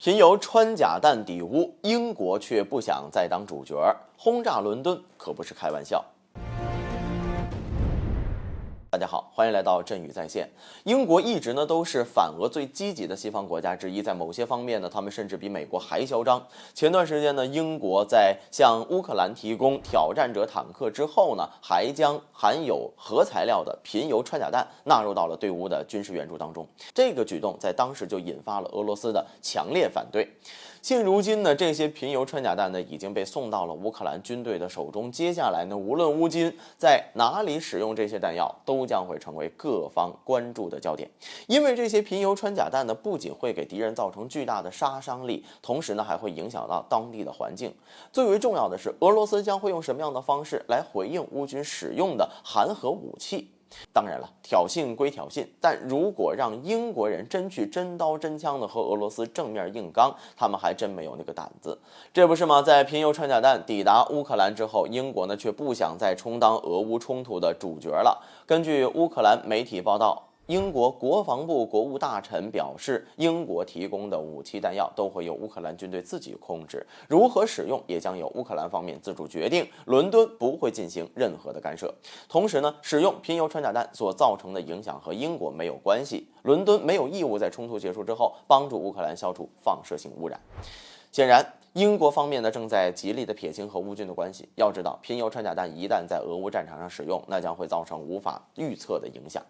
贫油穿甲弹抵乌，英国却不想再当主角，轰炸伦敦可不是开玩笑。大家好，欢迎来到振宇在线。英国一直都是反俄最积极的西方国家之一，在某些方面呢，他们甚至比美国还嚣张。前段时间呢，英国在向乌克兰提供挑战者坦克之后呢，还将含有核材料的贫铀穿甲弹纳入到了对乌的军事援助当中。这个举动在当时就引发了俄罗斯的强烈反对。现如今呢，这些贫铀穿甲弹呢已经被送到了乌克兰军队的手中。接下来呢，无论乌军在哪里使用这些弹药，都将会成为各方关注的焦点。因为这些贫铀穿甲弹呢，不仅会给敌人造成巨大的杀伤力，同时呢，还会影响到当地的环境。最为重要的是，俄罗斯将会用什么样的方式来回应乌军使用的含核武器？当然了，挑衅归挑衅，但如果让英国人真去真刀真枪的和俄罗斯正面硬刚，他们还真没有那个胆子。这不是吗？在贫铀穿甲弹抵达乌克兰之后，英国呢却不想再充当俄乌冲突的主角了。根据乌克兰媒体报道，英国国防部国务大臣表示，英国提供的武器弹药都会由乌克兰军队自己控制，如何使用也将由乌克兰方面自主决定，伦敦不会进行任何的干涉。同时呢，使用贫铀穿甲弹所造成的影响和英国没有关系，伦敦没有义务在冲突结束之后帮助乌克兰消除放射性污染。显然，英国方面呢正在极力的撇清和乌军的关系。要知道，贫铀穿甲弹一旦在俄乌战场上使用，那将会造成无法预测的影响。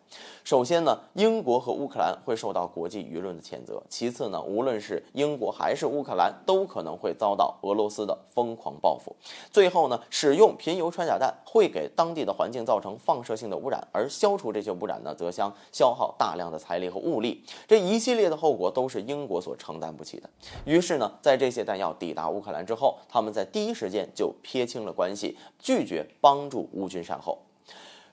首先呢，英国和乌克兰会受到国际舆论的谴责；其次呢，无论是英国还是乌克兰，都可能会遭到俄罗斯的疯狂报复。最后呢，使用贫铀穿甲弹会给当地的环境造成放射性的污染，而消除这些污染呢，则将消耗大量的财力和物力。这一系列的后果都是英国所承担不起的。于是呢，在这些弹药抵达乌克兰之后，他们在第一时间就撇清了关系，拒绝帮助乌军善后。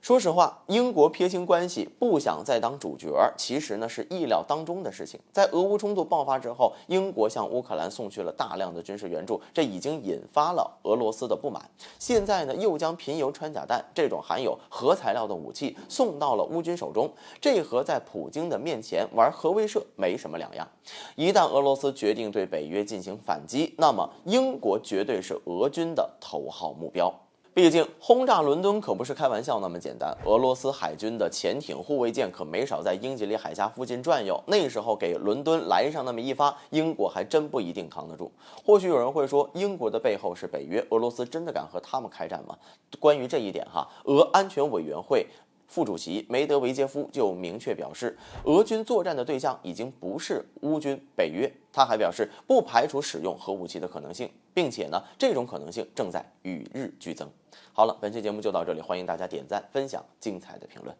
说实话，英国撇清关系，不想再当主角，其实呢是意料当中的事情。在俄乌冲突爆发之后，英国向乌克兰送去了大量的军事援助，这已经引发了俄罗斯的不满。现在呢，又将贫铀穿甲弹这种含有核材料的武器送到了乌军手中，这和在普京的面前玩核威慑没什么两样。一旦俄罗斯决定对北约进行反击，那么英国绝对是俄军的头号目标。毕竟轰炸伦敦可不是开玩笑那么简单，俄罗斯海军的潜艇、护卫舰可没少在英吉利海峡附近转悠，那时候给伦敦来上那么一发，英国还真不一定扛得住。或许有人会说，英国的背后是北约，俄罗斯真的敢和他们开战吗？关于这一点俄安全委员会副主席梅德韦杰夫就明确表示，俄军作战的对象已经不是乌军、北约。他还表示，不排除使用核武器的可能性，并且呢，这种可能性正在与日俱增。好了，本期节目就到这里，欢迎大家点赞、分享精彩的评论。